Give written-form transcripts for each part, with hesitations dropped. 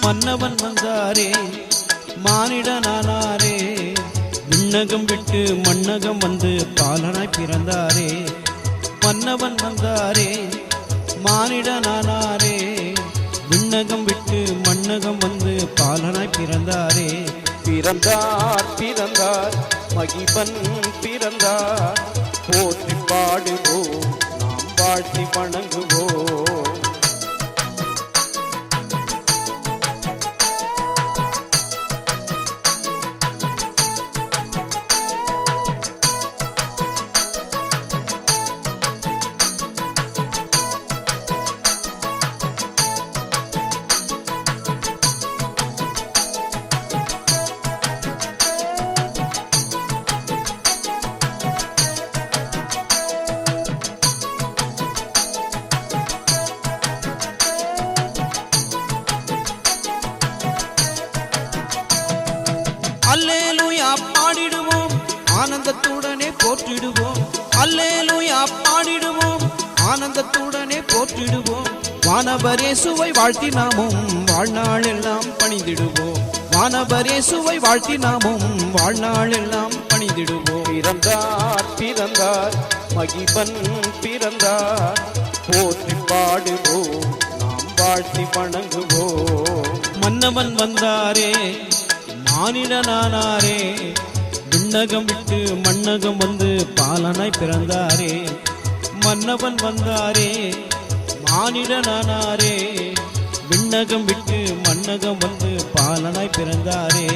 மன்னவன் வந்தாரே மானிடனானாரே, விண்ணகம் விட்டு மண்ணகம் வந்து பாலனாய் பிறந்தாரே. மன்னவன் வந்தாரே மானிடனானாரே, விண்ணகம் விட்டு மண்ணகம் வந்து பாலனாய் பிறந்தாரே. பிறந்தார் பிறந்தார் மகிபன் பிறந்தார், போற்றி பாடுவோம் நாம் வாழ்த்தி வணங்குவோம். அல்லேலூயா பாடிடுவோம் ஆனந்தத்துடனே போற்றிடுவோம். அல்லேலூயா பாடிடுவோம் ஆனந்தத்துடனே போற்றிடுவோம். வானவர் இயேசுவை வாழ்த்தி நாமும் வாழ்நாள் எல்லாம் பணிந்திடுவோம். வானவர் இயேசுவை வாழ்த்தி நாமும் வாழ்நாள் எல்லாம் பணிந்திடுவோம். பிறந்தார் பிறந்தார் மகிபன் பிறந்தார், போற்றி பாடுவோம் நாம் வாழ்த்தி வணங்குவோம். மன்னவன் வந்தாரே மானிடனானாரே, விண்ணகம் விட்டு மண்ணகம் வந்து பாலனாய் பிறந்தாரே. மன்னவன் வந்தாரே மானிடனானாரே, விண்ணகம் விட்டு மண்ணகம் வந்து பாலனாய் பிறந்தாரே.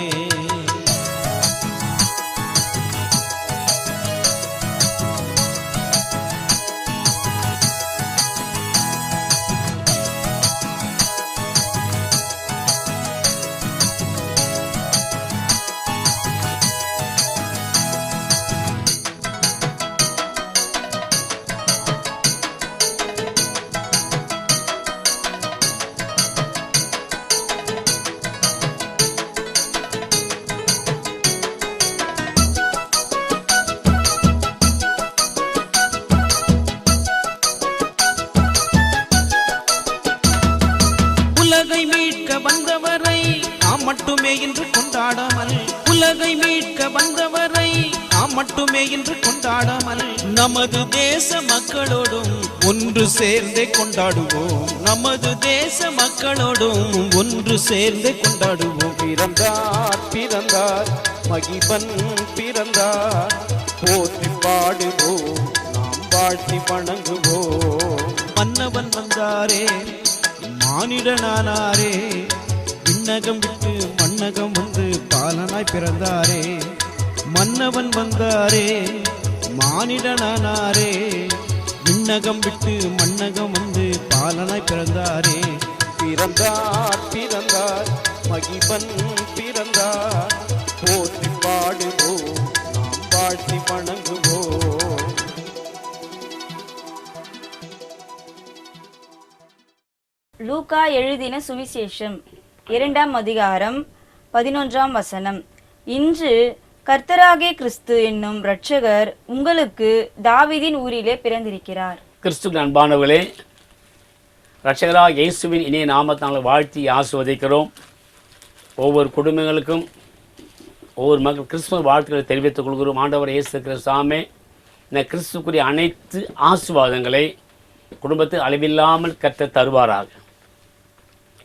உலகை மீட்க வந்தவரை நாம் மட்டுமே இன்று கொண்டாடாமல், உலகை மீட்க வந்தவரை நாம் மட்டுமே இன்று கொண்டாடாமல், நமது தேச மக்களோடும் ஒன்று சேர்ந்தே கொண்டாடுவோம். நமது தேச மக்களோடும் ஒன்று சேர்ந்தே கொண்டாடுவோம். பிறந்தார் பிறந்தார் மகிபன் பிறந்தார், போற்றி பாடுவோம் நாம் வாழ்த்தி வணங்குவோம். மன்னவன் வந்தாரே மானிடனானாரே, விண்ணகம் விட்டு மண்ணகம் வந்து பாலனாய் பிறந்தாரே. மன்னவன் வந்தாரே மானிடனானாரே, விண்ணகம் விட்டு மண்ணகம் வந்து பாலனாய் பிறந்தாரே. பிறந்தார் பிறந்தார் மகிபன் பிறந்தார், போற்றி பாடுவோம் நாம் வாழ்த்தி வணங்குவோம். லூக்கா எழுதின சுவிசேஷம் 2ஆம் அதிகாரம் 11ஆம் வசனம். இன்று கர்த்தராகிய கிறிஸ்து என்னும் இரட்சகர் உங்களுக்கு தாவீதின் ஊரிலே பிறந்திருக்கிறார். கிறிஸ்துவின் அன்பானவர்களே, இரட்சகராகிய இயேசுவின் இனிய நாமத்தினால் வாழ்த்தி ஆசீர்வதிக்கிறோம். ஒவ்வொரு குடும்பங்களுக்கும் ஒவ்வொரு மக்கள் கிறிஸ்துமஸ் வாழ்த்துக்களை தெரிவித்துக் கொள்கிறோம். ஆண்டவர் இயேசு கிறிஸ்துவே இந்த கிறிஸ்துக்குரிய அனைத்து ஆசீர்வாதங்களை குடும்பத்தில் அளவில்லாமல் கர்த்தர் தருவாராக.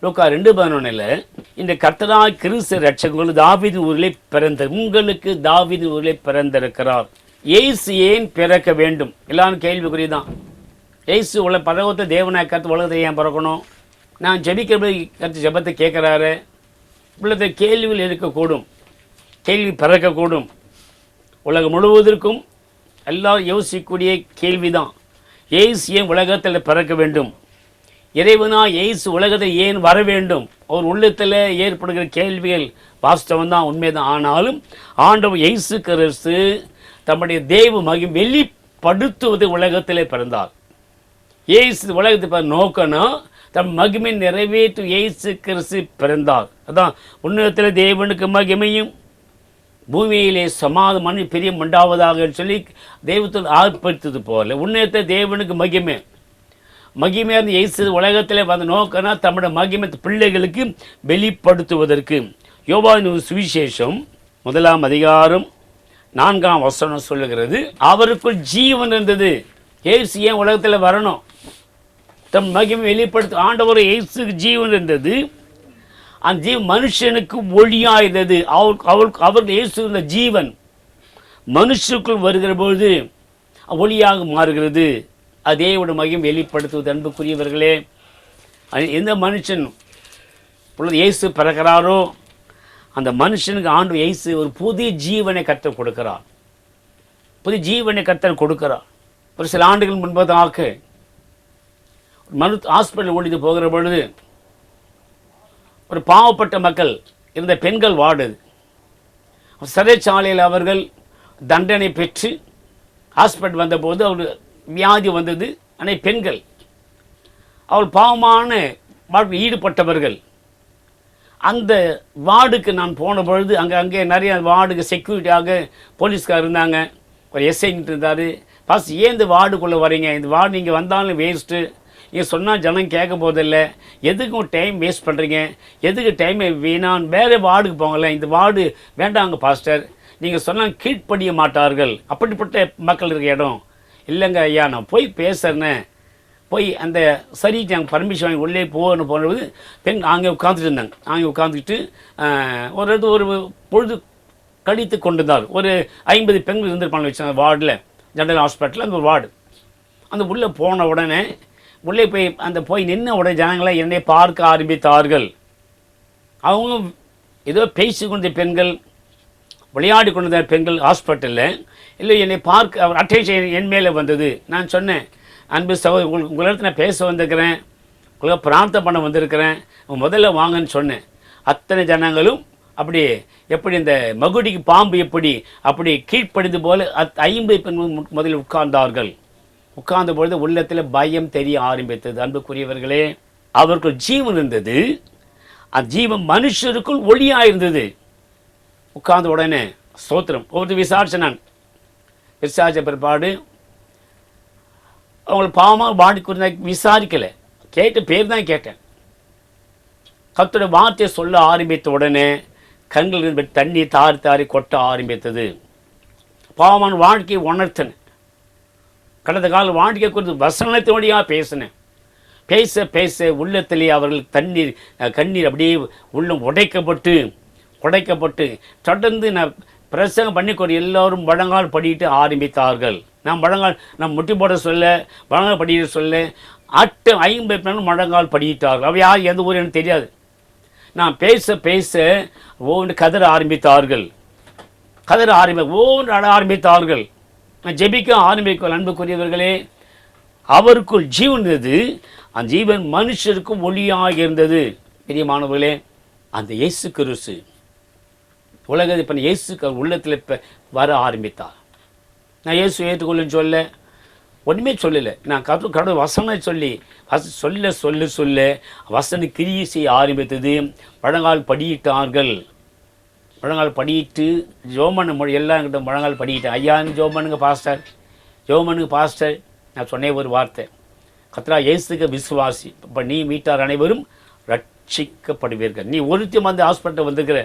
லூக்கா 2:11 இந்த கர்த்தராகிய கிறிஸ்து இரட்சகர் தாவீது ஊரிலே உங்களுக்கு தாவீது ஊரிலே பிறந்திருக்கிறார். இயேசு ஏன் பிறக்க வேண்டும்? எல்லாரும் கேள்விக்குரியதான். இயேசு பரலோகத்தை தேவனாய் கர்த்தர் உலகத்தை ஏன் பிறக்கணும்? நான் ஜெபிக்கிறபடி கர்த்தர் ஜெபத்தை கேட்குறாரு. உள்ளத்தை கேள்விகள் இருக்கக்கூடும், கேள்வி பிறக்கக்கூடும். உலகம் முழுவதற்கும் எல்லாரும் யோசிக்கக்கூடிய கேள்விதான், இயேசு ஏன் உலகத்தில் பிறக்க வேண்டும்? இறைவனா இயேசு உலகத்தை ஏன் வர வேண்டும்? அவர் உள்ளத்தில் ஏற்படுகிற கேள்விகள் வாஸ்தவம் தான், உண்மைதான். ஆனாலும் ஆண்டவர் இயேசு கிறிஸ்து தம்முடைய தேவ மகிமை வெளிப்படுத்துவது உலகத்திலே பிறந்தார். இயேசு உலகத்தை நோக்கணும், தம் மகிமை நிறைவேற்று இயேசு கிறிஸ்து பிறந்தார். அதான் உன்னதத்தில் தேவனுக்கு மகிமையும் பூமியிலே சமாதான பிரியம் உண்டாவதாக சொல்லி தெய்வத்தில் ஆர்ப்பரித்தது போல உன்னதத்தை தேவனுக்கு மகிமை மகிமையான இயேசு உலகத்திலே வந்து நோக்கனா தம்முடைய மகிமை பிள்ளைகளுக்கு வெளிப்படுத்துவதற்கு. யோவான் சுவிசேஷம் 1 அதிகாரம் 4 வசனம் சொல்லுகிறது, அவருக்குள் ஜீவன் இருந்தது. இயேசு ஏன் உலகத்தில் வரணும்? தம் மகிமை வெளிப்படுத்த ஆண்டவர் இயேசுக்கு ஜீவன் இருந்தது. அந்த ஜீவன் மனுஷனுக்கு ஒளியாக இருந்தது. அவருக்கு இயேசு இருந்த ஜீவன் மனுஷனுக்குள் வருகிற பொழுது ஒளியாக மாறுகிறது. அதே ஒரு மகிமை வெளிப்படுத்துவது. அன்புக்குரியவர்களே, எந்த மனுஷன் பொழுது இயேசு பிறக்கிறாரோ அந்த மனுஷனுக்கு ஆண்டு இயேசு ஒரு புதிய ஜீவனை கற்றுக் கொடுக்கிறார். புதிய ஜீவனை கற்றுக் கொடுக்கிறார். ஒரு சில ஆண்டுகள் முன்பதாக ஹாஸ்பிட்டல் ஓடிட்டு போகிற பொழுது ஒரு பாவப்பட்ட மக்கள் இருந்த பெண்கள் வார்டு, சிறைச்சாலையில் அவர்கள் தண்டனை பெற்று ஹாஸ்பிட்டல் வந்தபோது அவர் வியாதி வந்தது. ஆனால் பெண்கள் அவள் பாவமான வாழ்க்கையில் ஈடுபட்டவர்கள். அந்த வார்டுக்கு நான் போன பொழுது அங்கே நிறைய வார்டுக்கு செக்யூரிட்டியாக போலீஸ்கார் இருந்தாங்க. ஒரு எஸ்ஐன்ட்டு இருந்தார். பாஸ் ஏன் இந்த வார்டுக்குள்ளே வரீங்க? இந்த வார்டு நீங்கள் வந்தாலும் வேஸ்ட்டு, நீங்கள் சொன்னால் ஜனம் கேட்க போதில்லை, எதுக்கும் டைம் வேஸ்ட் பண்ணுறீங்க, எதுக்கு டைம் வீணான், வேறு வார்டுக்கு போங்கள்ல, இந்த வார்டு வேண்டாங்க பாஸ்டர், நீங்கள் சொன்னால் கீழ்ப்படிய மாட்டார்கள், அப்படிப்பட்ட மக்கள் இருக்க இடம். இல்லைங்க ஐயா, நான் போய் பேசுகிறேன்னு போய் அந்த சரி நாங்கள் பர்மிஷன் வாங்கி உள்ளே போகும்போது பெண் அங்கே உட்காந்துட்டு இருந்தாங்க. அங்கே உட்காந்துக்கிட்டு ஒரு பொழுது கழித்து கொண்டிருந்தார். ஒரு 50 பெண்கள் இருந்திருப்பாங்க வச்சாங்க வார்டில், ஜெனரல் ஹாஸ்பிட்டலில் அந்த ஒரு வார்டு. அந்த உள்ளே போன உடனே உள்ளே போய் நின்ன உடனே ஜனங்களை என்னை பார்க்க ஆரம்பித்தார்கள். அவங்க ஏதோ பேசி கொண்ட பெண்கள், விளையாடி கொண்டிருந்த பெண்கள் ஹாஸ்பிட்டலில் இல்லை என்னை பார்க்க அட்டென்ஷன் என் மேலே வந்தது. நான் சொன்னேன், அன்பு சகோதரி, உங்களிடத்தில் நான் பேச வந்திருக்கிறேன், உங்களுக்கு பிரார்த்தனை பண்ண வந்திருக்கிறேன், முதல்ல வாங்கன்னு சொன்னேன். அத்தனை ஜனங்களும் அப்படி எப்படி இந்த மகுடிக்கு பாம்பு எப்படி அப்படி கீழ்ப்படிந்து போல 50 பெண்கள் முதலில் உட்கார்ந்தார்கள். உட்கார்ந்த பொழுது உள்ளத்தில் பயம் தெரிய ஆரம்பித்தது. அன்புக்குரியவர்களே, அவருக்கு ஜீவன் இருந்தது. அந்த ஜீவன் மனுஷருக்குள் ஒளியாக இருந்தது. உட்கார்ந்த உடனே ஸ்தோத்திரம் ஒரு விசாரிச்சேன். விசாரித்த பிற்பாடு அவங்களுக்கு பாவமாக பாடி விசாரிக்கலை, கேட்ட பேர் தான் கேட்டேன். கர்த்தருடைய வார்த்தையை சொல்ல ஆரம்பித்த உடனே கண்களில் தண்ணி தாரி கொட்ட ஆரம்பித்தது. பாவமான வாழ்க்கையை உணர்த்தினேன். கடந்த கால வாழ்க்கை குறித்து வசனத்தோடையாக பேசினேன். பேச பேச உள்ளத்திலே அவர்கள் கண்ணீர் அப்படியே உள்ளம் உடைக்கப்பட்டு தொடர்ந்து நான் பிரசங்கம் பண்ணிக்கொண்டு எல்லோரும் முழங்கால் படிட்டு ஆரம்பித்தார்கள். நான் முட்டி போட சொல்ல, முழங்கால் படிட்டு சொல்ல 50 பேரும் முழங்கால் படித்தார்கள். அவ யார் எந்த ஊர் எனக்கு தெரியாது. நான் பேச ஒவ்வொன்று கதற ஆரம்பித்தார்கள். ஒவ்வொன்று அட ஆரம்பித்தார்கள். நான் ஜெபிக்க ஆரம்பிக்க. அன்புக்குரியவர்களே, அவருக்குள் ஜீவன் இருந்தது. அந்த ஜீவன் மனுஷருக்கும் ஒளியாக இருந்தது. பிரியமானவர்களே, அந்த இயேசு கிறிஸ்து உலகத்தை இப்போ இயேசு உள்ளத்தில் இப்போ வர ஆரம்பித்தார். நான் இயேசு ஏற்றுக்கொள்ளுன்னு சொல்ல ஒன்றுமே சொல்லலை. நான் கடவுள் வசனம் சொல்ல வசன கிரியை செய்ய ஆரம்பித்தது. முழங்கால் படியிட்டார்கள். முழங்கால் படியிட்டு ஜோமன் மொழி எல்லாம் கிட்ட முழங்கால் படியிட்டேன். ஐயான்னு ஜோமனுங்க பாஸ்டர். நான் சொன்னேன் ஒரு வார்த்தை, கர்த்தரா இயேசுக்கு விசுவாசி, இப்போ நீ வீட்டார் அனைவரும் ரட்சிக்கப்படுவீர்கள். நீ ஒருத்தி வந்து ஹாஸ்பிட்டல் வந்திருக்கிற,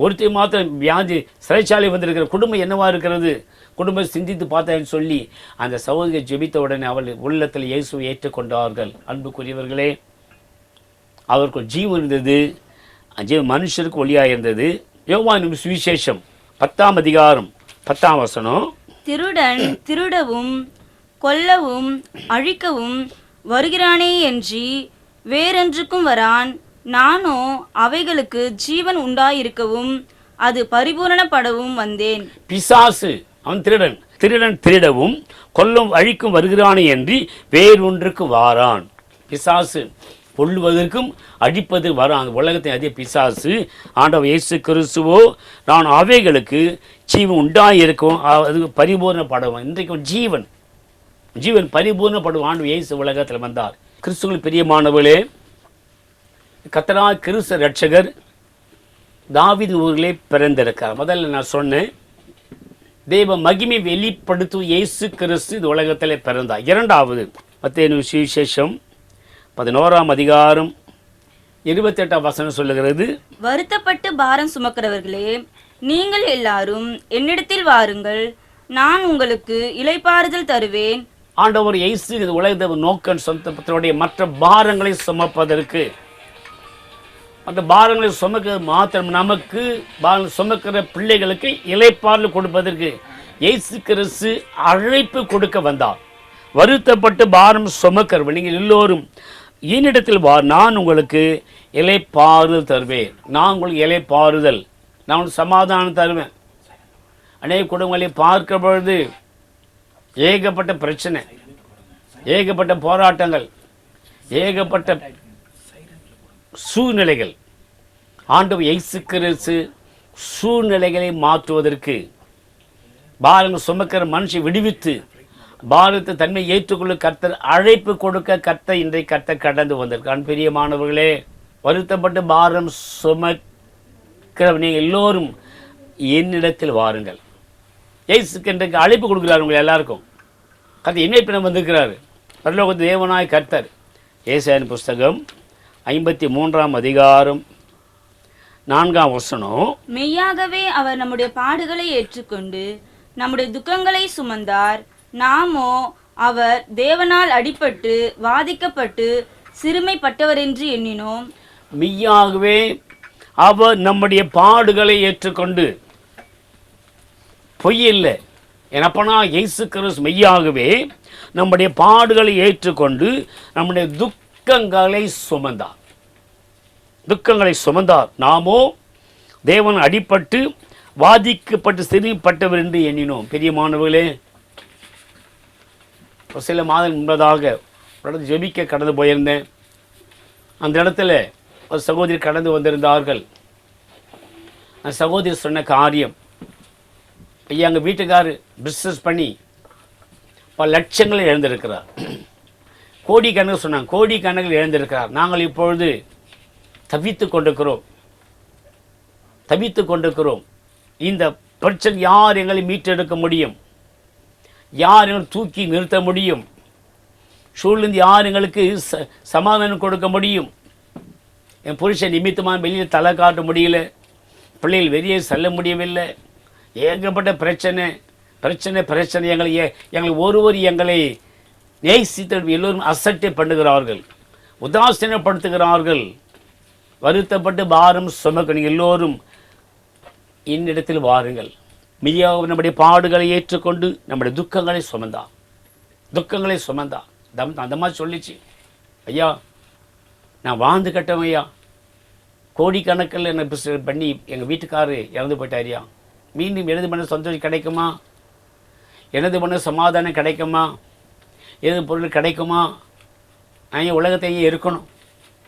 ஒருத்தி மாத்திரம் வியாதி சிறைச்சாலை வந்திருக்கிற, குடும்பம் என்னவா இருக்கிறது, குடும்பம் சிந்தித்து பார்த்தேன்னு சொல்லி அந்த சகோதரியை ஜெபித்த உடனே அவள் உள்ளத்தில் இயேசுவை ஏற்றுக்கொண்டார்கள். அன்புக்குரியவர்களே, அவருக்கு ஜீவன் இருந்தது. ஜீவன் மனுஷருக்கு ஒளியாக இருந்தது. யோவான் சுவிசேஷம் 10 அதிகாரம் 10 வசனம், திருடன் திருடவும் கொல்லவும் அழிக்கவும் வருகிறானே என்று வேறொன்றுக்கும் வரான், நானோ அவைகளுக்கு ஜீவன் உண்டாயிருக்கவும் அது பரிபூரணப்படவும் வந்தேன். பிசாசு அவன் திருடன் திருடவும் கொல்லும் அழிக்கும் வருகிறானே என்று வேறொன்றுக்கு வாரான். பிசாசு கொல்லுவதற்கும் அழிப்பது வரான். உலகத்தை அதே பிசாசு. ஆண்டவர் இயேசு கிறிஸ்துவோ நான் அவைகளுக்கு ஜீவன் உண்டாயிருக்கும், அது பரிபூர்ணப்படவும். இன்றைக்கும் ஜீவன் பரிபூர்ணப்படும் ஆண்டவர் இயேசு உலகத்தில் வந்தார். கிறிஸ்துவில் பிரியமானவர்களே, கர்த்தராகிய கிறிஸ்து ரட்சகர் தாவீது ஊரிலே பிறந்திருக்கார். முதல்ல நான் சொன்னேன், தேவ மகிமை வெளிப்படுத்தும் இயேசு கிறிஸ்து இந்த உலகத்தில் பிறந்தார். இரண்டாவது மத்தேயு சுவிசேஷம் 11ஆம் அதிகாரம் 28ஆம் வசனம் சொல்லுகிறது, வருத்தப்பட்டு பாரம் சுமக்கிறவர்களே, நீங்கள் எல்லாரும் என்னிடத்தில் வாருங்கள், நான் உங்களுக்கு இளைப்பாறுதல் தருவேன். ஆண்டவர் இயேசு இந்த உலகத்தை நோக்கம் சொந்தத்தினுடைய மற்ற பாரங்களை சுமப்பதற்கு, மற்ற பாரங்களை சுமக்க மாத்திரம் நமக்கு சுமக்கிற பிள்ளைகளுக்கு இளைப்பாறுதல் கொடுப்பதற்கு இயேசு கிறிஸ்து அழைப்பு கொடுக்க வந்தார். வருத்தப்பட்டு பாரம் சுமக்கிறவர் நீங்கள் எல்லோரும் என்னிடத்தில் நான் உங்களுக்கு இளைப்பாறுதல் தருவேன். நான் உங்களுக்கு இளைப்பாறுதல், நான் உங்களுக்கு சமாதானம் தருவேன். அநேக குடும்பங்களை பார்க்க பொழுது ஏகப்பட்ட பிரச்சனை, ஏகப்பட்ட போராட்டங்கள், ஏகப்பட்ட சூழ்நிலைகள். ஆண்டவர் இயேசு கிறிஸ்து சூழ்நிலைகளை மாற்றுவதற்கு, பாரங்கள் சுமக்கிற மனுஷை விடுவித்து பாரத்தை தன்மை ஏற்றுக்கொள்ள கர்த்தர் அழைப்பு கொடுக்க கர்த்தர் இன்றைக்கு கர்த்தர் கடந்து வந்திருக்கான். பிரியமானவர்களே, வருத்தப்பட்டு பாரம் சுமக்கிற நீங்கள் எல்லோரும் என்னிடத்தில் வாருங்கள். இயேசுக்கு இன்றைக்கு அழைப்பு கொடுக்கிறார் உங்களை எல்லாருக்கும். கர்த்தர் இணைப்பினம் வந்திருக்கிறார். பரலோகத்து தேவனாய் கர்த்தர். ஏசாயாவின் புஸ்தகம் 53ஆம் அதிகாரம் 4ஆம் வசனம், மெய்யாகவே அவர் நம்முடைய பாடுகளை ஏற்றுக்கொண்டு நம்முடைய துக்கங்களை சுமந்தார். நாமோ அவர் தேவனால் அடிபட்டு வாதிக்கப்பட்டு சிறுமைப்பட்டவர் என்று எண்ணினோம். மெய்யாகவே அவர் நம்முடைய பாடுகளை ஏற்றுக்கொண்டு, பொய் இல்லை, எனப்பனா இயேசு கிறிஸ்து மெய்யாகவே நம்முடைய பாடுகளை ஏற்றுக்கொண்டு நம்முடைய துக்கங்களை சுமந்தார். துக்கங்களை சுமந்தார். நாமோ தேவன் அடிபட்டு வாதிக்கப்பட்டு சிறுமைப்பட்டவர் என்று எண்ணினோம். பெரியமானவர்களே, சில மாதம் முன்பதாக ஜெபிக்க கடந்து போயிருந்தேன். அந்த இடத்துல ஒரு சகோதரி கடந்து வந்திருந்தார்கள். அந்த சகோதரி சொன்ன காரியம், ஐயா எங்கள் வீட்டுக்காரர் பிஸ்னஸ் பண்ணி பல லட்சங்களை இழந்திருக்கிறார், கோடிக்கணக்கில் சொன்னாங்க, கோடிக்கணக்கில் இழந்திருக்கிறார். நாங்கள் இப்பொழுது தவித்து கொண்டிருக்கிறோம். இந்த பிரச்சனை யார் எங்களை மீட்டெடுக்க முடியும்? யார் எங்களை தூக்கி நிறுத்த முடியும்? சூழ்நிலை யார் எங்களுக்கு சமாதானம் கொடுக்க முடியும்? என் புருஷன் நிமித்தமாக வெளியில் தலை காட்ட முடியல, பிள்ளைகள் வெளியே செல்ல முடியவில்லை, ஏகப்பட்ட பிரச்சனை. எங்களை ஒருவர் எங்களை நேசித்து எல்லோரும் அசட்டை பண்ணுகிறார்கள், உதாசீனப்படுத்துகிறார்கள். வருத்தப்பட்டு பாரம் சுமக்க நீங்கள் எல்லோரும் என்னிடத்தில் வாருங்கள். மெய்யாக நம்முடைய பாடுகளை ஏற்றுக்கொண்டு நம்முடைய துக்கங்களை சுமந்தார். அந்த மாதிரி சொல்லிச்சு, ஐயா நான் வாழ்ந்து கட்டவன் ஐயா, கோடிக்கணக்கில் என்ன பிஸ்னஸ் பண்ணி எங்கள் வீட்டுக்காரரு இறந்து போயிட்டாரியா, மீண்டும் எனது பண்ண சந்தோஷம் கிடைக்குமா? எனது பண்ண சமாதானம் கிடைக்குமா? எது பொருள் கிடைக்குமா? நான் என் உலகத்தையே இருக்கணும்,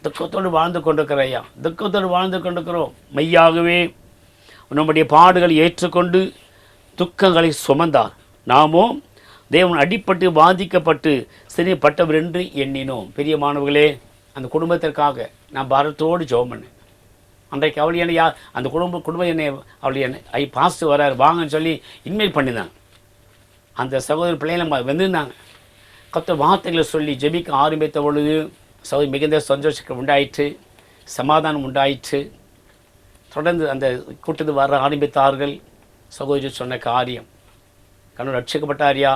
துக்கத்தோடு வாழ்ந்து கொண்டிருக்கிறேன் ஐயா, துக்கத்தோடு வாழ்ந்து கொண்டிருக்கிறோம். மெய்யாகவே நம்முடைய பாடுகளை ஏற்றுக்கொண்டு துக்கங்களை சுமந்தார். நாமோ தேவன் அடிப்பட்டு பாதிக்கப்பட்டு சிறைப்பட்டவர் என்று எண்ணினோம். பெரியமானவர்களே, அந்த குடும்பத்திற்காக நான் பாரத்தோடு ஜெபம் பண்ணேன். அன்றைக்கு அவள் என்னை அந்த குடும்பம் என்னை அவள் பாஸ்ட் வராரு வாங்கன்னு சொல்லி இன்மைல் பண்ணினாங்க. அந்த சகோதர பிள்ளைகளை வந்திருந்தாங்க. கர்த்தர் வார்த்தைகளை சொல்லி ஜெபிக்க ஆரம்பித்த பொழுது சகோதரி மிகுந்த சந்தோஷம் உண்டாயிற்று, சமாதானம் உண்டாயிற்று. தொடர்ந்து அந்த கூட்டத்து வர ஆரம்பித்தார்கள். சகோதரி சொன்ன காரியம், கண்ணூர் ரட்சிக்கப்பட்டாரியா,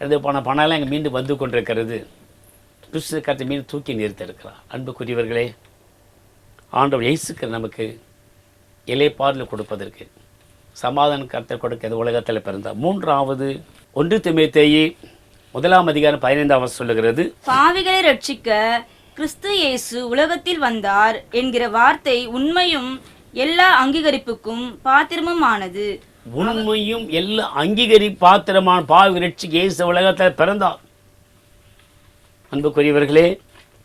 இருந்து போன பணம்லாம் எங்கள் மீண்டும் வந்து கொண்டிருக்கிறது, கிறிஸ்து கருத்தை மீண்டும் தூக்கி நிறுத்திருக்கிறார். அன்புக்குரியவர்களே, ஆண்டவர் இயேசுக்கு நமக்கு இளைப்பாறுதல் கொடுப்பதற்கு சமாதான கருத்தை கொடுக்க இந்த உலகத்தில் பிறந்தார். மூன்றாவது 1 தீமோத்தேயு 1ஆம் அதிகாரம் 15ஆம் வசனம் சொல்லுகிறது, பாவிகளை ரட்சிக்க கிறிஸ்து இயேசு உலகத்தில் வந்தார் என்கிற வார்த்தை உண்மையும் எல்லா அங்கீகரிப்புக்கும் பாத்திரமுமானது. உண்மையும் எல்லா பாத்திரமான பாவி ரட்சிக்க இயேசு உலகத்தில் பிறந்தார். அன்புக்குரியவர்களே,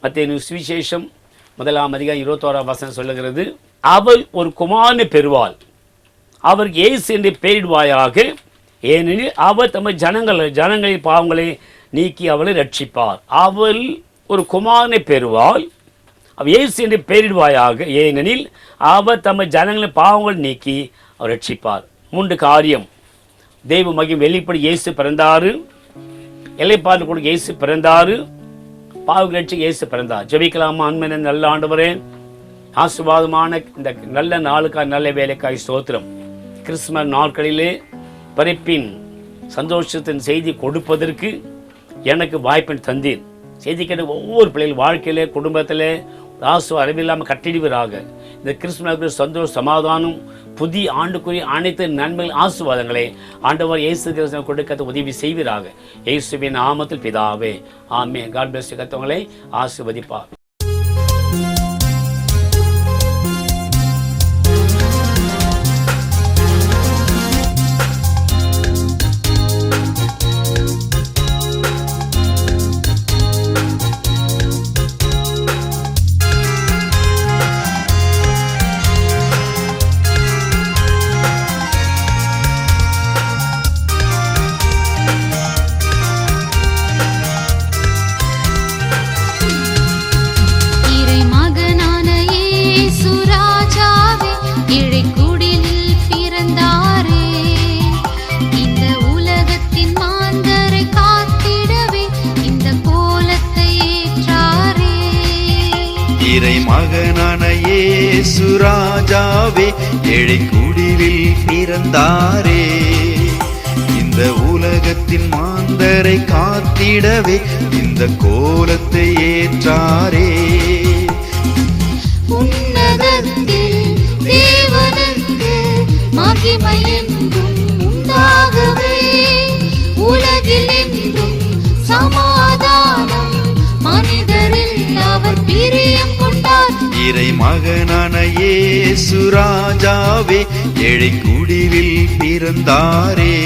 மத்தேயு சுவிசேஷம் 1ஆம் அதிகாரம் 21ஆம் வசனம் சொல்லுகிறது, அவள் ஒரு குமாரனை பெறுவாள், அவர் இயேசு என்று பெயரிடுவாயாக, ஏனெனில் அவர் தமது ஜனங்களின் பாவங்களை நீக்கி அவளை ரட்சிப்பார். அவள் ஒரு குமாரனை பெறுவாள், அவர் இயேசு என்று பெயரிடுவாயாக, ஏனெனில் அவர் தமது ஜனங்களின் பாவங்களை நீக்கி அவர் ரட்சிப்பார். 3 காரியம். தெய்வ மகிமை வெளிப்படி இயேசு பிறந்தாரு, எல்லைப்பாடு கூட இயேசு பிறந்தாரு, பாவ ரட்சிக்க இயேசு பிறந்தார். ஜெபிக்கலாமா? அன்பின் நல்ல ஆண்டவரே, ஆசீர்வாதமான இந்த நல்ல நாளுக்காய் நல்ல வேலைக்காய் ஸ்தோத்திரம். கிறிஸ்துமஸ் நாட்களிலே பிறப்பின் சந்தோஷத்தின் செய்தி கொடுப்பதற்கு எனக்கு வாய்ப்பின் தந்தீர். செய்தி கேட்ட ஒவ்வொரு பிள்ளைகள் வாழ்க்கையிலே குடும்பத்திலே அறிவில்லாமல் கட்டிடுவராக. இந்த கிறிஸ்துமஸ் சந்தோஷ சமாதானம் புதிய ஆண்டுக்குரிய அனைத்து நன்மைகள் ஆசீர்வாதங்களை ஆண்டவர் இயேசு கிறிஸ்து கொடுக்க உதவி செய்வீராக. இயேசுவின் நாமத்தில் பிதாவே, ஆமென். God bless you. கர்த்தர் ஆசீர்வதிப்பார். மகனான இயேசு ராஜாவே ஏழை குடிலில் பிறந்தாரே, இந்த உலகத்தின் மாந்தரை காத்திடவே இந்த கோலத்தை ஏற்றாரே. உன்னதத்தில் தேவனுக்கு மகிமை என்றும் உண்டாகவே, உலகில் என்றும் சமாதானம் மனிதரில் அவர் பிரியம் கொண்டார். இறை மகனான இயேசு ராஜாவே ஏழை குடிலில் பிறந்தாரே,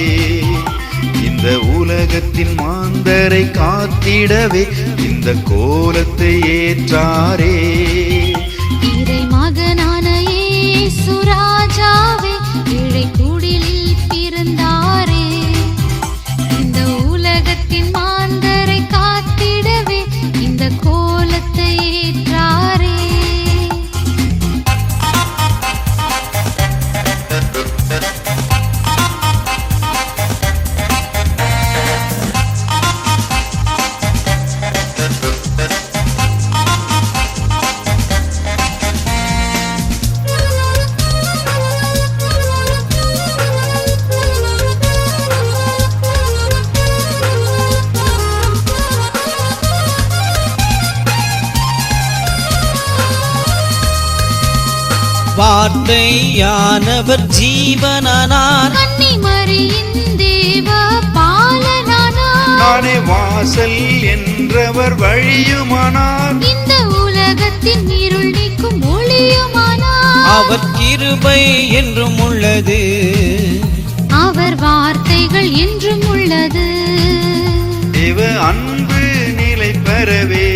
இந்த உலகத்தின் மாந்தரை காத்திடவே இந்த கோலத்தை ஏற்றாரே. இறை மகனான இயேசு ராஜாவே ஏழை குடிலில் பிறந்தாரே, இந்த உலகத்தின் மாந்தரை காத்திடவே இந்த கோலத்தை ஏற்றாரே. வார்த்தையானவர் ஜீவனானார், கன்னிமரியின் தேவ பாலனானார். நானே வாசல் என்றவர் வழியுமானார், இந்த உலகத்தின் இருள் நீக்கும் ஒளியுமானார். அவர் கிருபை என்றும் உள்ளது, அவர் வார்த்தைகள் என்றும் உள்ளது. தேவ அன்பு நிலை பெறவே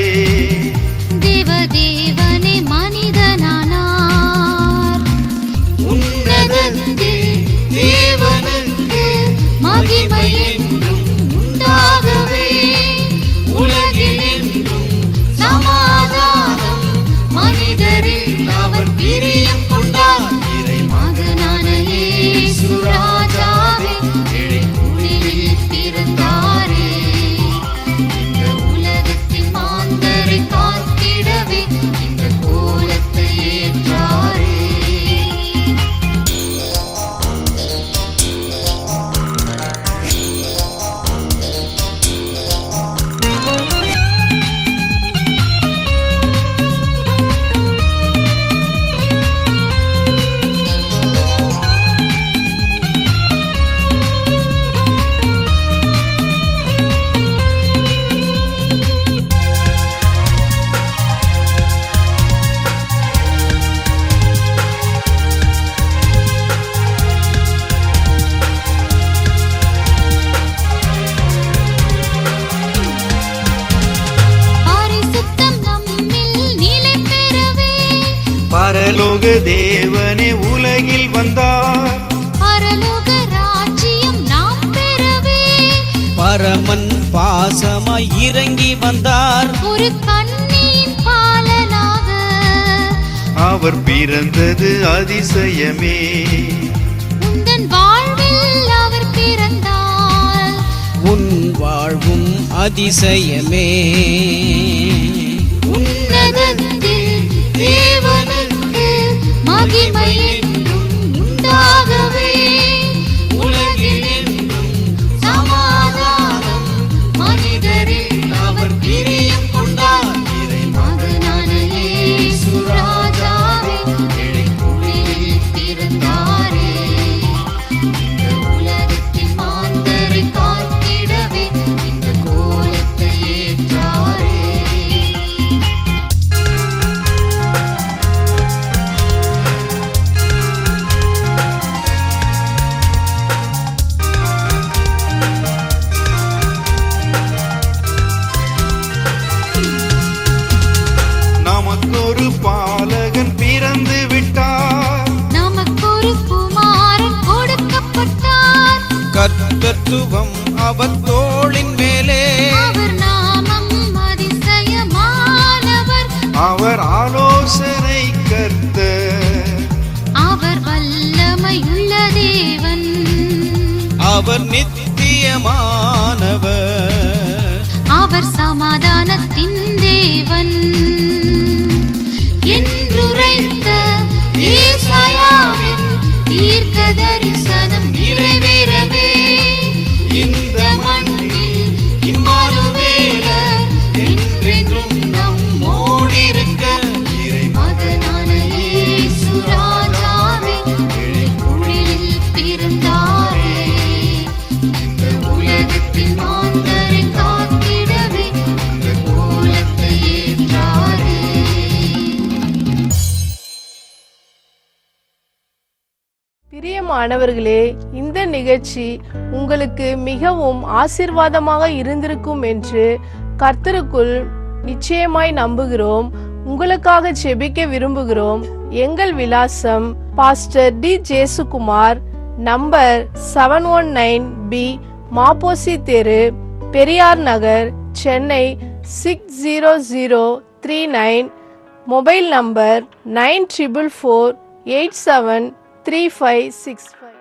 தேவனே மனிதனானார். உன்னதத்தில் தேவனுக்கு மகிமை என்றும் உண்டாகவே, உலகில் என்றும் சமாதானம் மனிதரில் அவர் பிரியம் கொண்டார். இறை மகனான இயேசு ராஜாவே ஏழை குடிலில் பிறந்தாரே, இந்த உலகத்தின் மாந்தரை காத்திடவே இந்த கோலத்தை ஏற்றாரே. பரிசுத்தம் நம்மில் நிலை பெறவே, பரலோக தேவனே உலகில் வந்தார், பரலோக ராஜ்யம் நாம் பெறவே, பரமன் பாசமாய் இறங்கி வந்தார், ஒரு கன்னியின் பாலனாக அவர் பிறந்தது அதிசயமே. உந்தன் வாழ்வில் அவர் பிறந்தார். உன் வாழ்வும் அதிசயமே. உன்னதத்தில் தேவனுக்கு மகிமை என்றும் உண்டாகவே. உலகில் என்றும் சமாதானம் மனிதரில் அவர் பிரியம் கொண்டார். மகனான இயேசு ராஜாவே இடைக்குழியில் பிறந்தாரே. இந்த உலகத்தின் மாந்தரை காத்திடவே இந்த கோலத்தை ஏற்றாரே. நமக்கொரு பாலகன் பிறந்து விட்டார். நமக்கொரு குமாரன் கொடுக்கப்பட்டார். கர்த்தத்துவம் அவர் தோளின் மேலே. அவர் நாமம் அதிசயமானவர். அவர் ஆலோசனை கர்த்தர். அவர் வல்லமையுள்ள தேவன். அவர் நித்தியமானவர். அவர் சமாதானத்தின் தேவன். என்றுரைத்த ஏசாயாவின் தீர்க்க தரிசனம் நிறைவேறவே. இந்த மண்ணில் இம்மானுவேலர் என்றென்றும் நம்மோடிருக்க. மகனான இயேசு ராஜாவே இடைக்குழியில் பிறந்தாரே. இந்த உலகத்தின் மாந்தரை காத்திடவே இந்த கோலத்தை ஏற்றாரே. பிரியமானவர்களே, இந்த நிகழ்ச்சி உங்களுக்கு மிகவும் ஆசீர்வாதமாக இருந்திருக்கும் என்று கர்த்தருக்குள் நிச்சயமாய் நம்புகிறோம். உங்களுக்காக ஜெபிக்க விரும்புகிறோம். எங்கள் விலாசம் pastor D Jesukumar, number 719B, மாப்போசி தெரு, பெரியார் நகர், சென்னை 60039. Mobile number 9448735356.